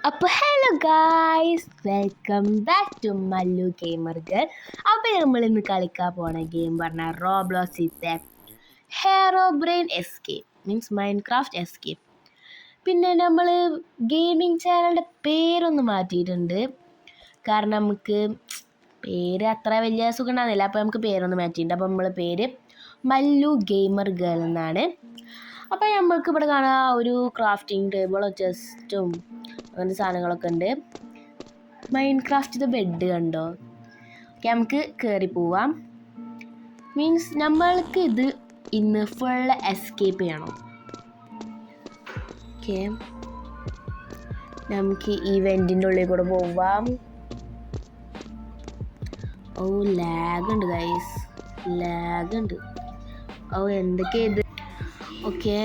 അപ്പോൾ hello guys, welcome back to Mallu gamer girl. അപ്പോൾ നമ്മൾ ഇന്ന് കളിക്കാൻ പോണ ഗെയിം പറഞ്ഞാൽ റോബ്ലോക്സിത്തെ Herobrine escape, means Minecraft escape. പിന്നെ നമ്മൾ ഗെയിമിംഗ് ചാനലിൻ്റെ പേരൊന്ന് മാറ്റിയിട്ടുണ്ട്. കാരണം നമുക്ക് പേര് അത്ര വലിയ സുഖം ഉണ്ടാകുന്നില്ല. അപ്പോൾ നമുക്ക് പേരൊന്ന് മാറ്റിയിട്ടുണ്ട്. അപ്പോൾ നമ്മൾ പേര് മല്ലു ഗെയിമർ ഗേൾ എന്നാണ്. അപ്പോൾ നമ്മൾക്ക് ഇവിടെ കാണാൻ ഒരു ക്രാഫ്റ്റിംഗ് ടേബിളോ ചെസ്റ്റും അങ്ങനത്തെ സാധനങ്ങളൊക്കെ ഉണ്ട്. മൈൻക്രാഫ്റ്റിൻ്റെ ബെഡ് കണ്ടോ? ഓക്കെ, നമുക്ക് കയറി പോവാം. മീൻസ് നമ്മൾക്ക് ഇത് ഇന്ന് ഫുൾ എസ്കേപ്പ് ചെയ്യണം. ഓക്കെ, നമുക്ക് ഈവെൻറ്റിൻ്റെ ഉള്ളിൽ കൂടെ പോവാം. ഓ, ലാഗ് ഉണ്ട് ഗൈസ്, ലാഗ് ഉണ്ട്. ഓ, എന്തൊക്കെയാ ഇത്? ഓക്കെ,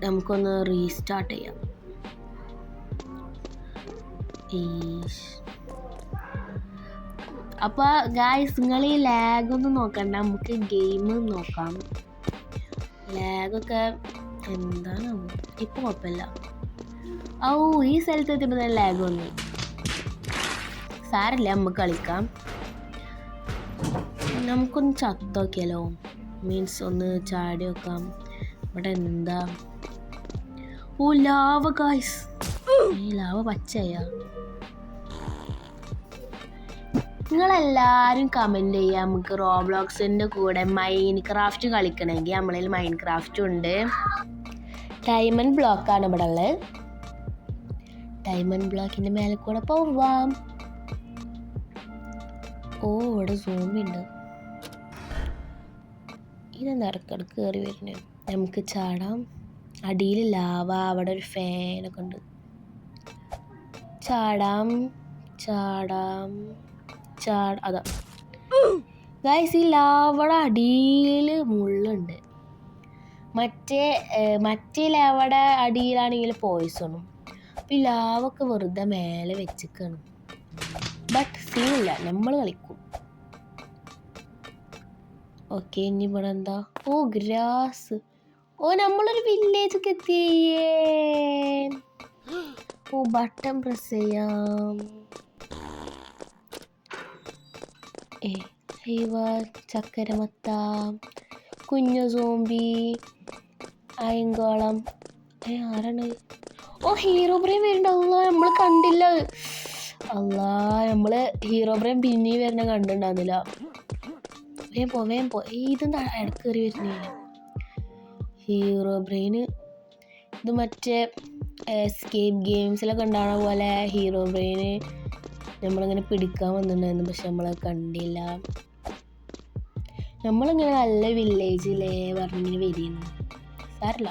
നമുക്കൊന്ന് റീസ്റ്റാർട്ട് ചെയ്യാം. അപ്പോൾ ഗായ്സ്, നിങ്ങൾ ഈ ലാഗൊന്നും നോക്കണ്ട, നമുക്ക് ഗെയിം നോക്കാം. ലാഗൊക്കെ എന്താണ് ഇപ്പോൾ കുഴപ്പമില്ല. ഓ, ഈ സ്ഥലത്ത് എത്തിയപ്പോൾ തന്നെ ലാഗ് വന്നു. സാരമില്ല, നമുക്ക് കളിക്കാം. നമുക്കൊന്ന് ചത്തോക്കിയാലോ, മീൻസ് ഒന്ന് ചാടി വെക്കാം. ഇവിടെ എന്താ? ഓ, ലാവ ഗായ്സ്, ഈ ലാവ പച്ചയാ. നിങ്ങളെല്ലാവരും കമൻറ്റ് ചെയ്യുക. നമുക്ക് റോബ്ലോക്സിൻ്റെ കൂടെ മൈൻക്രാഫ്റ്റ് കളിക്കണമെങ്കിൽ നമ്മളിൽ മൈൻക്രാഫ്റ്റും ഉണ്ട്. ഡയമണ്ട് ബ്ലോക്കാണ് ഇവിടെ ഉള്ളത്. ഡയമണ്ട് ബ്ലോക്കിൻ്റെ മേലെ കൂടെ പോവാം. ഓ, ഇവിടെ സൂംബി ഉണ്ട്. ഇതെന്താ ഇടയ്ക്കിടയ്ക്ക് കയറി വരുന്നത്? നമുക്ക് ചാടാം. അടിയിൽ ലാവ, അവിടെ ഒരു ഫാനൊക്കെ ഉണ്ട്. ചാടാം ചാടാം അതാ ഗൈസ്, ഈ ലാവയുടെ അടിയിൽ മുള്ളുണ്ട്. മറ്റേ ലാവയുടെ അടിയിലാണെങ്കിൽ പോയിസണും. അപ്പോൾ ഈ ലാവൊക്കെ വെറുതെ മേലെ വെച്ചിക്കാണ്. ബട്ട് സീനില്ല, നമ്മൾ കളിക്കും. ഓക്കെ, ഇനി ഇവിടെ എന്താ? ഓ, ഗ്രാസ്. ഓ, നമ്മളൊരു വില്ലേജൊക്കെ എത്തിയേ. ഓ, ബട്ടൺ പ്രസ് ചെയ്യാം. ചക്കരമത്ത, കുഞ്ഞു സോംബി, അയങ്കോളം. ആരാണ്? ഓ, ഹീറോ ബ്രെയിൻ വരുന്നുണ്ട്. നമ്മൾ കണ്ടില്ല. അല്ലാ, നമ്മൾ ഹീറോ ബ്രെയിൻ പിന്നെയും വരുന്ന കണ്ടിട്ടുണ്ടാകുന്നില്ല. വേഗം പോ. ഇതെന്താ ഇടക്ക് കയറി വരുന്നില്ല? ഹീറോ ബ്രെയിന് ഇത് മറ്റേ എസ്കേപ്പ് ഗെയിംസിലൊക്കെ ഉണ്ടാകുന്ന പോലെ ഹീറോ ബ്രെയിന് നമ്മളിങ്ങനെ പിടിക്കാൻ വന്നിട്ടുണ്ടായിരുന്നു. പക്ഷെ നമ്മളത് കണ്ടില്ല. നമ്മളിങ്ങനെ നല്ല വില്ലേജിലേ പറഞ്ഞിങ്ങനെ വരികയാണ്. സാരല്ല.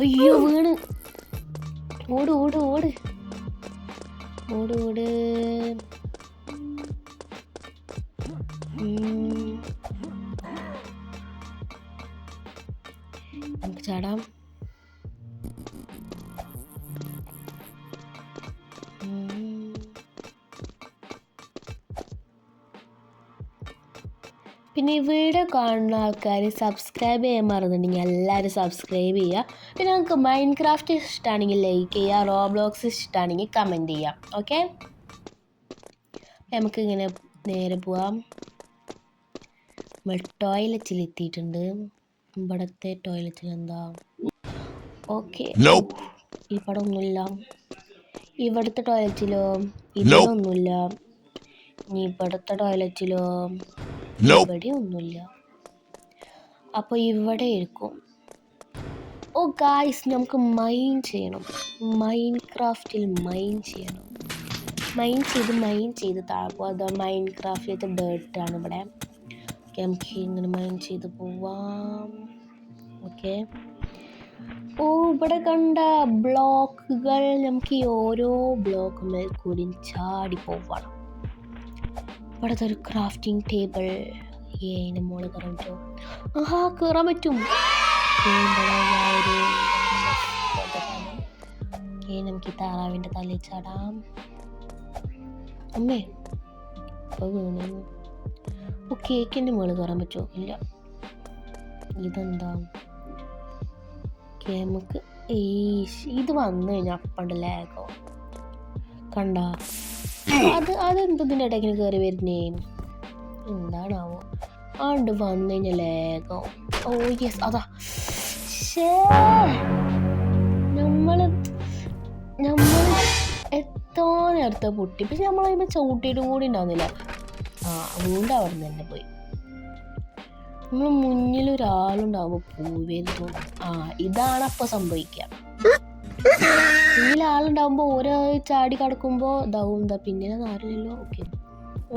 അയ്യോ, വീണ്. ഓട് ഓട് ഓട് ഓട് ഓട്. നമുക്ക് ചാടാം. പിന്നെ ഈ വീഡിയോ കാണുന്ന ആൾക്കാർ സബ്സ്ക്രൈബ് ചെയ്യാൻ മറന്നിട്ടുണ്ടെങ്കിൽ എല്ലാവരും സബ്സ്ക്രൈബ് ചെയ്യുക. പിന്നെ നമുക്ക് മൈൻക്രാഫ്റ്റ് ഇഷ്ടമാണെങ്കിൽ ലൈക്ക് ചെയ്യുക, റോബ്ലോക്സ് ഇഷ്ടമാണെങ്കിൽ കമൻറ്റ് ചെയ്യാം. ഓക്കെ, നമുക്കിങ്ങനെ നേരെ പോവാം. നമ്മൾ ടോയ്ലറ്റിലെത്തിയിട്ടുണ്ട്. ഇവിടുത്തെ ടോയ്ലറ്റിൽ എന്താ? ഓക്കെ, ഇവിടെ ഒന്നുമില്ല. ഇവിടുത്തെ ടോയ്ലറ്റിലോ ഇതിലൊന്നുമില്ല. ഇനി ഇവിടുത്തെ ടോയ്ലറ്റിലോ ഇവിടെ ഒന്നുമില്ല. അപ്പോൾ ഇവിടെ ഇരിക്കും. ഓ ഗായ്സ്, നമുക്ക് മൈൻ ചെയ്യണം. മൈൻക്രാഫ്റ്റിൽ മൈൻ ചെയ്യണം. മൈൻ ചെയ്ത് താഴെ. അത് മൈൻക്രാഫ്റ്റിലത്തെ ഡേർട്ടാണ് ഇവിടെ. ഓക്കെ, നമുക്ക് ഇങ്ങനെ മൈൻ ചെയ്ത് പോവാം. ഓക്കെ, ഓ, ഇവിടെ കണ്ട ബ്ലോക്കുകൾ നമുക്ക് ഈ ഓരോ ബ്ലോക്ക് മേൽ കൂടി ചാടി പോവണം. ഇവിടുത്തെ ഒരു ക്രാഫ്റ്റിംഗ് ടേബിൾ. ഇതിൻ്റെ മുകളിൽ കയറാൻ പറ്റുമോ? ആഹാ, കയറാൻ പറ്റും. നമുക്ക് ഈ താറാവിൻ്റെ തലയിൽ ചാടാം. അമ്മേ, ഇപ്പോൾ വീണു. ഓ, കേക്കിൻ്റെ മുകളിൽ കയറാൻ പറ്റുമോ? ഇല്ല. ഇതെന്താ? നമുക്ക് ഇത് വന്നു കഴിഞ്ഞാൽ അപ്പണ്ട് ലാഗോ. കണ്ട അതെന്തതിൻ്റെ ഇടയ്ക്ക് കയറി വരുന്നേ എന്താണാവോ ആണ്ട് വന്നു കഴിഞ്ഞാൽ ലേഖം. ഓ യെസ് അതാ നമ്മൾ എത്ര നേരത്തെ പൊട്ടി പക്ഷെ നമ്മളതിന് ചവിട്ടിയിട്ടും കൂടി ഉണ്ടാവുന്നില്ല. അതുകൊണ്ട് അവിടെ നിന്ന് തന്നെ പോയി. നമ്മൾ മുന്നിൽ ഒരാളുണ്ടാവുമ്പോൾ പോവേന്ന് ഇതാണ് അപ്പോൾ സംഭവിക്കുക. മുന്നിൽ ആളുണ്ടാവുമ്പോൾ ഓരോ ചാടി കിടക്കുമ്പോൾ ഇതാവും പിന്നെ ആരില്ലല്ലോ. ഓക്കെ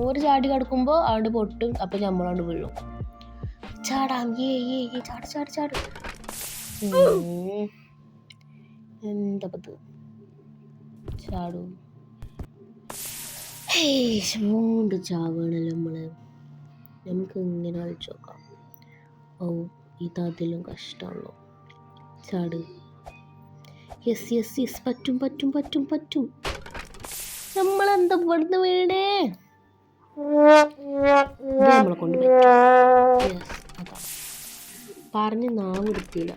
ഓരോ ചാടി കിടക്കുമ്പോൾ അവിടെ പൊട്ടും. അപ്പം നമ്മളവിടെ വീഴും. ചാടാം ചാട് എന്താ പത്ത് ചാടൂ മൂണ്ട് ചാവുകയാണല്ലോ നമുക്ക് ഇങ്ങനെ കളിച്ചു നോക്കാം. ഇതതിലും കഷ്ടമാണല്ലോ. ചാട് യെസ് പറ്റും. നമ്മളെന്താ ഇവിടുന്ന് വീണേ നമ്മളെ കൊണ്ട് യെസ് അതാ പറഞ്ഞ് നാവ് എടുത്തില്ല.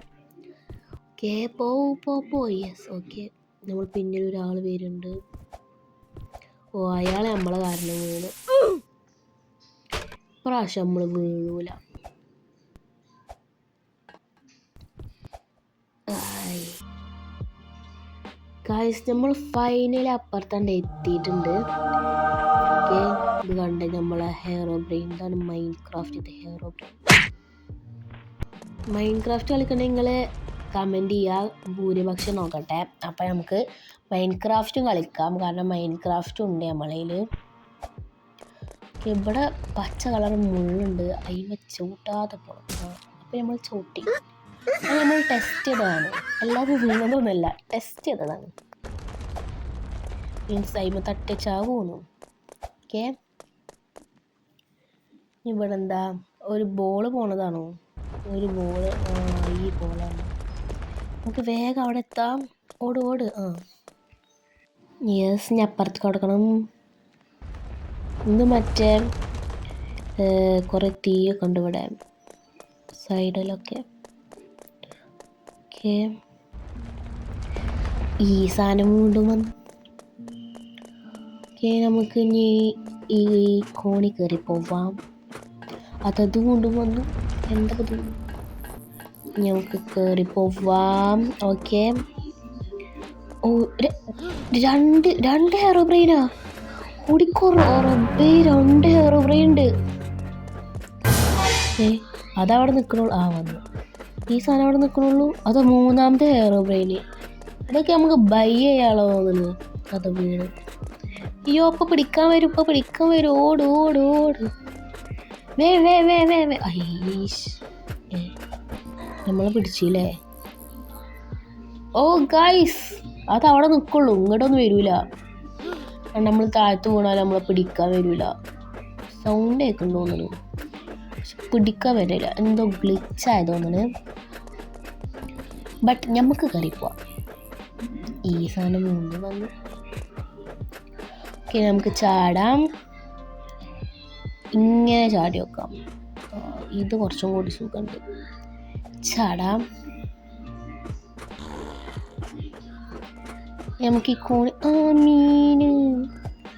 ഓക്കെ പോ യെസ് ഓക്കെ. നമ്മൾ പിന്നിൽ ഒരാൾ വരുന്നുണ്ട്. അയാളെ നമ്മളെ കാരണം വീണ്. പ്രാവശ്യം നമ്മൾ വീഴൂല. ഗായ്സ് നമ്മൾ ഫൈനലി അപ്പുറത്താണ്ട് എത്തിയിട്ടുണ്ട്. ഓക്കെ ഇത് കണ്ട് നമ്മളെ ഹെയറോ ബ്രെയിൻ. ഇതാണ് മൈൻക്രാഫ്റ്റ് ഹെയറോ ബ്രെയിൻ. മൈൻക്രാഫ്റ്റ് കളിക്കണമെങ്കിൽ നിങ്ങൾ കമൻറ്റ് ചെയ്യുക. ഭൂരിപക്ഷം നോക്കട്ടെ. അപ്പം നമുക്ക് മൈൻക്രാഫ്റ്റും കളിക്കാം. കാരണം മൈൻക്രാഫ്റ്റും ഉണ്ട് നമ്മളതിൽ. ഇവിടെ പച്ച കളർ മുള്ളുണ്ട്. അതിന് ചവിട്ടാതെ പോകണം. അപ്പം നമ്മൾ ചവിട്ടി അത് നമ്മൾ ടെസ്റ്റ് ചെയ്തതാണ്. എല്ലാവരും വീണതൊന്നുമല്ല, ടെസ്റ്റ് ചെയ്തതാണ്. മീൻസ് അതിന് തട്ടിച്ചാവുന്നു. ഓക്കെ ഇവിടെ എന്താ ഒരു ബോള് പോണതാണോ? ഒരു ബോള് ഈ ബോളാണ്. നമുക്ക് വേഗം അവിടെ എത്താം. ഓട് യെസ് ഞാൻ അപ്പുറത്തേക്ക് കൊടുക്കണം. ഇന്ന് മറ്റേ കുറേ തീയൊക്കെ ഉണ്ട് ഇവിടെ സൈഡിലൊക്കെ. ഓക്കെ ഈ സാധനം വീണ്ടും വന്നു. ഓക്കെ നമുക്ക് ഇനി ഈ കോണി കയറി പോവാം. അതത് കൊണ്ടും വന്നു. എന്തൊക്കെ നമുക്ക് കയറി പോവാം. ഓക്കെ രണ്ട് ഹെയറോ ബ്രെയിനാ ഓടിക്കോറബേ. 2 ഹെയറോ ബ്രെയിൻ ഉണ്ട്. അതവിടെ നിൽക്കണുള്ളൂ. വന്നു ഈ സാധനം അവിടെ നിൽക്കണുള്ളൂ. അത് 3ാമത്തെ ഹെയറോ ബ്രെയിന്. അതൊക്കെ നമുക്ക് ബൈ ചെയ്യാളോ തോന്നുന്നു. അത് വീണ് അയ്യോ ഇപ്പം പിടിക്കാൻ വരും. ഓട് വേ ഐഷ് നമ്മളെ പിടിച്ചില്ലേ. ഓ ഗൈസ് അതവിടെ നിൽക്കുള്ളൂ. ഇങ്ങോട്ടൊന്നും വരൂല. നമ്മൾ താഴത്ത് വീണാൽ നമ്മളെ പിടിക്കാൻ വരില്ല. സൗണ്ട് കേൾക്കുന്നു തോന്നുന്നു. പിടിക്കാൻ വരില്ല. എന്തോ ഗ്ലിച്ചായത് തോന്നുന്നു. ബട്ട് നമുക്ക് കയറി പോവാം. ഈ സാധനം മുന്നിൽ വന്നു. ഓക്കെ നമുക്ക് ചാടാം. ഇങ്ങനെ ചാടി വെക്കാം. ഇത് കുറച്ചും കൂടി സുഖമുണ്ട്. ചാടാം. നമുക്ക് ഈ കോണി മീന്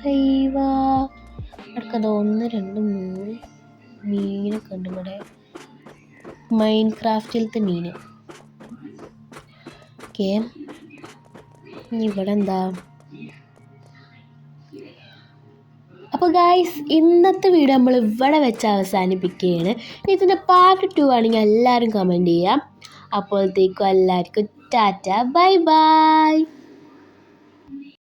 ഹൈവാ അടുക്കത് 1 2 3 മീനൊക്കെ ഉണ്ട് ഇവിടെ. മൈൻക്രാഫ്റ്റിലത്തെ മീന്. ഓക്കെ ഇവിടെ എന്താ. അപ്പോൾ ഗായ്സ് ഇന്നത്തെ വീഡിയോ നമ്മൾ ഇവിടെ വെച്ച് അവസാനിപ്പിക്കുകയാണ്. ഇതിൻ്റെ പാർട്ട് 2 ആണെങ്കിൽ എല്ലാവരും കമൻറ്റ് ചെയ്യാം. അപ്പോഴത്തേക്കും എല്ലാവർക്കും ടാറ്റ ബൈ.